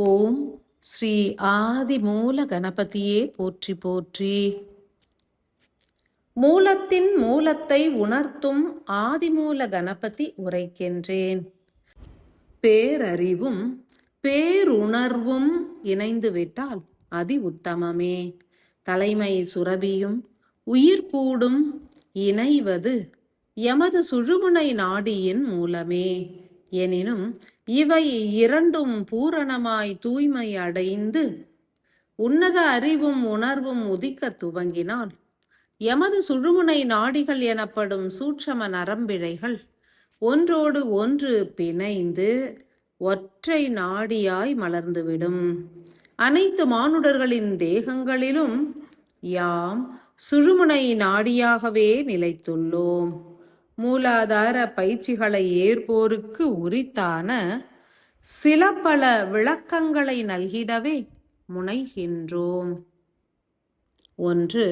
ஓம் ஸ்ரீ ஆதிமூல கணபதியே போற்றி போற்றி. மூலத்தின் மூலத்தை உணர்த்தும் ஆதிமூல கணபதி உரைக்கின்றேன். பேரறிவும் பேருணர்வும் இணைந்துவிட்டால் அதி உத்தமமே. தலைமை சுரபியும் உயிர் கூடும் இணைவது எமது சுழுமுனை நாடியின் மூலமே. எனினும் இவை இரண்டும் பூரணமாய் தூய்மை அடைந்து உன்னத அறிவும் உணர்வும் உதிக்க துவங்கினால் எமது சுழுமுனை நாடிகள் எனப்படும் சூட்சம நரம்பிழைகள் ஒன்றோடு ஒன்று பிணைந்து ஒற்றை நாடியாய் மலர்ந்துவிடும். அனைத்து மானுடர்களின் தேகங்களிலும் யாம் சுழுமுனை நாடியாகவே நிலைத்துள்ளோம். மூலாதார பயிற்சிகளை ஏற்போருக்கு உரித்தான சில பல விளக்கங்களை நல்கிடவே முனைகின்றோம். 1.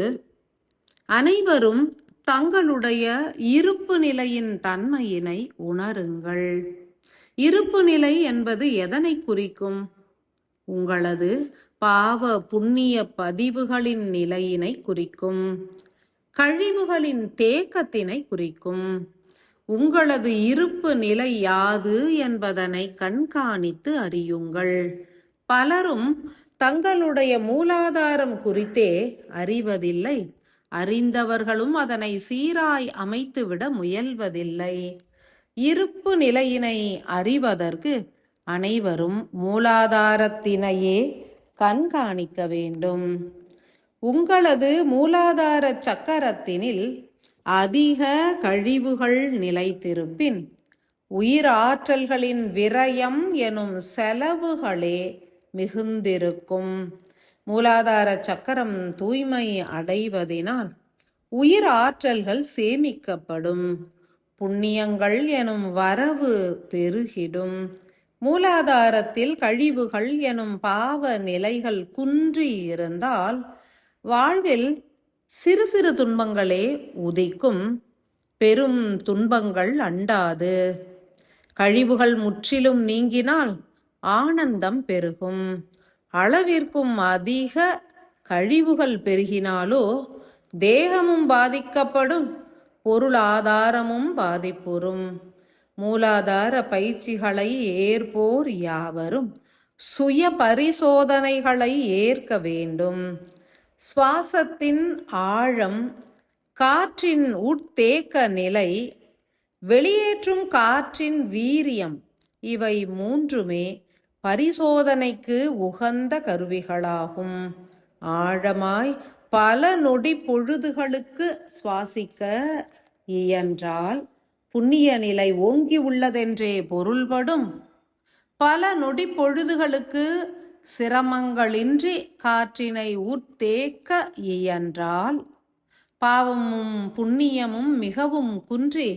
அனைவரும் தங்களுடைய இருப்பு நிலையின் தன்மையினை உணருங்கள். இருப்பு நிலை என்பது எதனை குறிக்கும்? உங்களது பாவ புண்ணிய பதிவுகளின் நிலையினை குறிக்கும். கழிவுகளின் தேக்கத்தினை குறிக்கும். உங்களது இருப்பு நிலை யாது என்பதனை கண்காணித்து அறியுங்கள். பலரும் தங்களுடைய மூலாதாரம் குறித்தே அறிவதில்லை. அறிந்தவர்களும் அதனை சீராய் அமைத்துவிட முயல்வதில்லை. இருப்பு நிலையினை அறிவதற்கு அனைவரும் மூலாதாரத்தினையே கண்காணிக்க வேண்டும். உங்களது மூலாதார சக்கரத்தினில் அதிக கழிவுகள் நிலைத்திருப்பின் உயிராற்றல்களின் விரயம் எனும் செலவுகளே மிகுந்திருக்கும். மூலாதார சக்கரம் தூய்மை அடைவதினால் உயிர் ஆற்றல்கள் சேமிக்கப்படும். புண்ணியங்கள் எனும் வரவு பெருகிடும். மூலாதாரத்தில் கழிவுகள் எனும் பாவ நிலைகள் குன்றி இருந்தால் வாழ்வில் சிறு சிறு துன்பங்களே உதிக்கும். பெரும் துன்பங்கள் அண்டாது. கழிவுகள் முற்றிலும் நீங்கினால் ஆனந்தம் பெருகும். அளவிற்கும் அதிக கழிவுகள் பெருகினாலோ தேகமும் பாதிக்கப்படும், பொருளாதாரமும் பாதிப்புறும். மூலாதார பயிற்சிகளை ஏற்போர் யாவரும் சுய பரிசோதனைகளை ஏற்க வேண்டும். சுவாசத்தின் ஆழம், காற்றின் உட்தேக்க நிலை, வெளியேற்றும் காற்றின் வீரியம், இவை மூன்றுமே பரிசோதனைக்கு உகந்த கருவிகளாகும். ஆழமாய் பல நொடி பொழுதுகளுக்கு சுவாசிக்க இயன்றால் புண்ணிய நிலை ஓங்கி உள்ளதென்றே பொருள்படும். பல நொடி பொழுதுகளுக்கு சிரமங்களின்றி காற்றினை உட்தேக்க இயன்றால் பாவமும் புண்ணியமும் மிகவும் குன்றி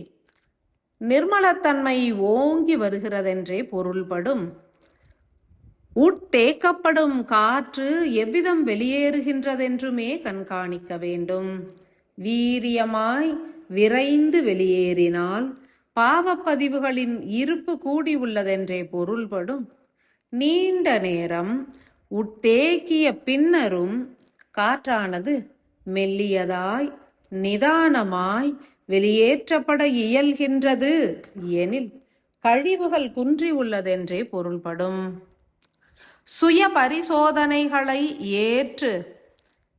நிர்மலத்தன்மை ஓங்கி வருகிறதென்றே பொருள்படும். உட்தேக்கப்படும் காற்று எவ்விதம் வெளியேறுகின்றதென்றுமே கண்காணிக்க வேண்டும். வீரியமாய் விரைந்து வெளியேறினால் பாவப்பதிவுகளின் இருப்பு கூடி உள்ளதென்றே பொருள்படும். நீண்ட நேரம் உட்தேக்கிய பின்னரும் காற்றானது மெல்லியதாய் நிதானமாய் வெளியேற்றப்பட இயல்கின்றது எனில் கழிவுகள் குன்றி உள்ளதென்றே பொருள்படும். சுய பரிசோதனைகளை ஏற்று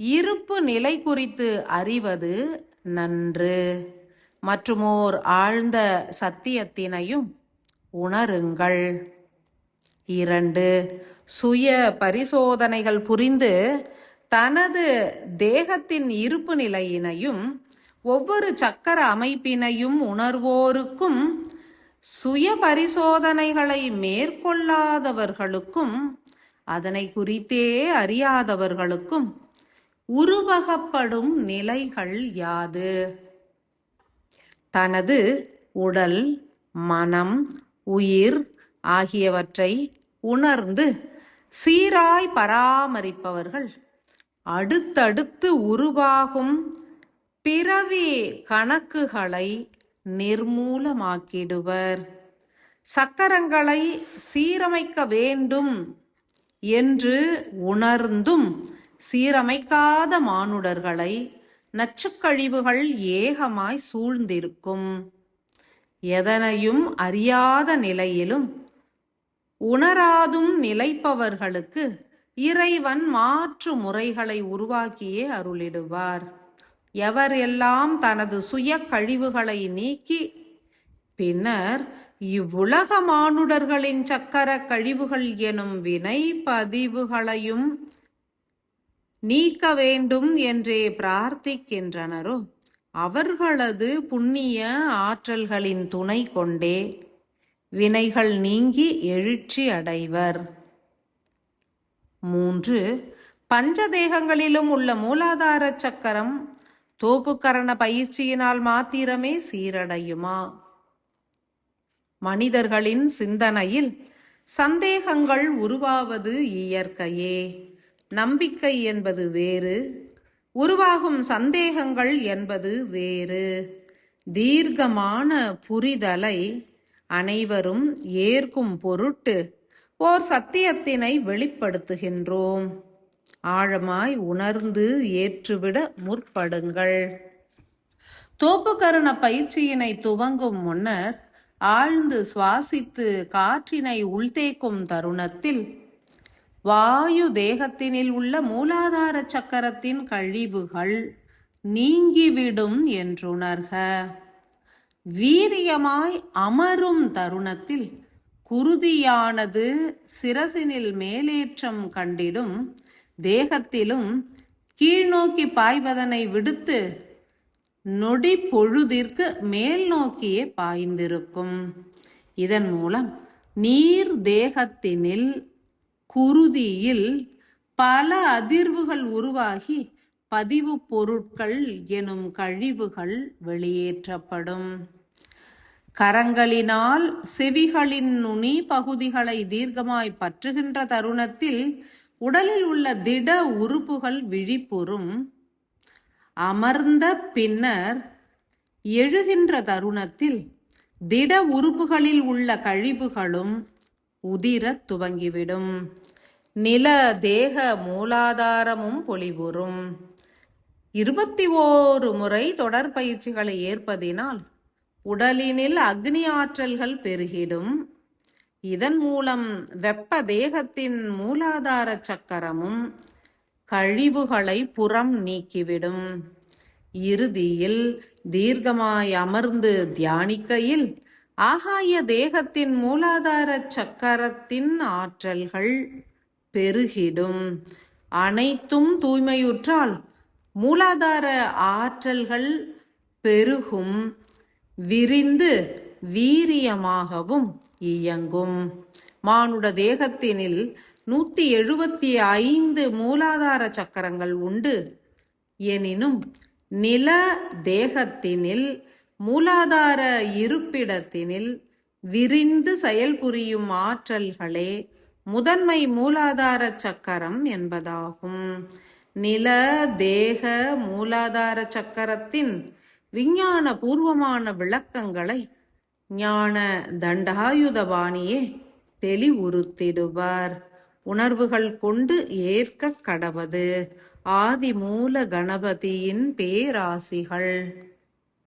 இருப்பு நிலை குறித்து அறிவது நன்று. மற்றுமோர் ஆழ்ந்த சத்தியத்தினையும் உணருங்கள். 2. சுய பரிசோதனைகள் புரிந்து தனது தேகத்தின் இருப்பு நிலையினையும் ஒவ்வொரு சக்கர அமைப்பினையும் உணர்வோருக்கும் சுய பரிசோதனைகளை மேற்கொள்ளாதவர்களுக்கும் அதனை குறித்தே அறியாதவர்களுக்கும் உருவகப்படும் நிலைகள் யாது? தனது உடல், மனம், உயிர் ஆகியவற்றை உணர்ந்து சீராய் பராமரிப்பவர்கள் அடுத்தடுத்து உருவாகும் பிறவி கணக்குகளை நிர்மூலமாக்கிடுவர். சக்கரங்களை சீரமைக்க வேண்டும் என்று உணர்ந்தும் சீரமைக்காத மானுடர்களை நச்சுக்கழிவுகள் ஏகமாய் சூழ்ந்திருக்கும். எதனையும் அறியாத நிலையிலும் உணராதும் நிலைப்பவர்களுக்கு இறைவன் மாற்று முறைகளை உருவாக்கியே அருளிடுவார். எவர் எல்லாம் தனது சுய கழிவுகளை நீக்கி பின்னர் இவ்வுலக மானுடர்களின் சக்கர கழிவுகள் எனும் வினை பதிவுகளையும் நீக்க வேண்டும் என்றே பிரார்த்திக்கின்றனரோ அவர்களது புண்ணிய ஆற்றல்களின் துணை கொண்டே வினைகள் நீங்கி எழுச்சி அடைவர். 3. பஞ்சதேகங்களிலும் உள்ள மூலாதார சக்கரம் தோப்புக்கரண பயிற்சியினால் மாத்திரமே சீரடையுமா? மனிதர்களின் சிந்தனையில் சந்தேகங்கள் உருவாவது இயற்கையே. நம்பிக்கை என்பது வேறு, உருவாகும் சந்தேகங்கள் என்பது வேறு. தீர்க்கமான புரிதலை அனைவரும் ஏற்கும் பொருட்டு ஓர் சத்தியத்தினை வெளிப்படுத்துகின்றோம். ஆழமாய் உணர்ந்து ஏற்றுவிட முற்படுங்கள். தோப்புக்கரண பயிற்சியினை துவங்கும் முன்னர் ஆழ்ந்து சுவாசித்து காற்றினை உள்தேக்கும் தருணத்தில் வாயு தேகத்தினில் உள்ள மூலாதார சக்கரத்தின் கழிவுகள் நீங்கிவிடும் என்றுணர்க. வீரியமாய் அமரும் தருணத்தில் குருதியானது சிரசினில் மேலேற்றம் கண்டிடும் தேகத்திலும் கீழ்நோக்கி பாய்வதனை விடுத்து நொடி பொழுதிற்கு மேல் நோக்கியே பாய்ந்திருக்கும். இதன் மூலம் நீர் தேகத்தினில் குருதியில் பல அதிர்வுகள் உருவாகி பதிவு பொருட்கள் எனும் கழிவுகள் வெளியேற்றப்படும். கரங்களினால் செவிகளின் நுனி பகுதிகளை தீர்க்கமாய் பற்றுகின்ற தருணத்தில் உடலில் உள்ள திட உறுப்புகள் விழிப்புறும். அமர்ந்த பின்னர் எழுகின்ற தருணத்தில் திட உறுப்புகளில் உள்ள கழிவுகளும் உதிரத் துவங்கிவிடும். நில தேக மூலாதாரமும் பொலிவுறும். 21 முறை தொடர் பயிற்சிகளை ஏற்பதினால் உடலினில் அக்னி ஆற்றல்கள் பெருகிடும். இதன் மூலம் வெப்ப தேகத்தின் மூலாதார சக்கரமும் கழிவுகளை புறம் நீக்கிவிடும். இறுதியில் தீர்க்கமாய் அமர்ந்து தியானிக்கையில் ஆகாய தேகத்தின் மூலாதார சக்கரத்தின் ஆற்றல்கள் பெருகிடும். அனைத்தும் தூய்மையுற்றால் மூலாதார ஆற்றல்கள் பெருகும், விரிந்து வீரியமாகவும் இயங்கும். மானுட தேகத்தினில் 175 மூலாதார சக்கரங்கள் உண்டு. எனினும் நில தேகத்தினில் மூலாதார இருப்பிடத்தினில் விரிந்து செயல்புரியும் ஆற்றல்களே முதன்மை மூலாதார சக்கரம் என்பதாகும். நில தேக மூலாதார சக்கரத்தின் விஞ்ஞான பூர்வமான விளக்கங்களை ஞான தண்டாயுதபாணியே தெளிவுறுத்திடுவார். உணர்வுகள் கொண்டு ஏற்க கடவது. ஆதிமூல கணபதியின் பேராசிகள்.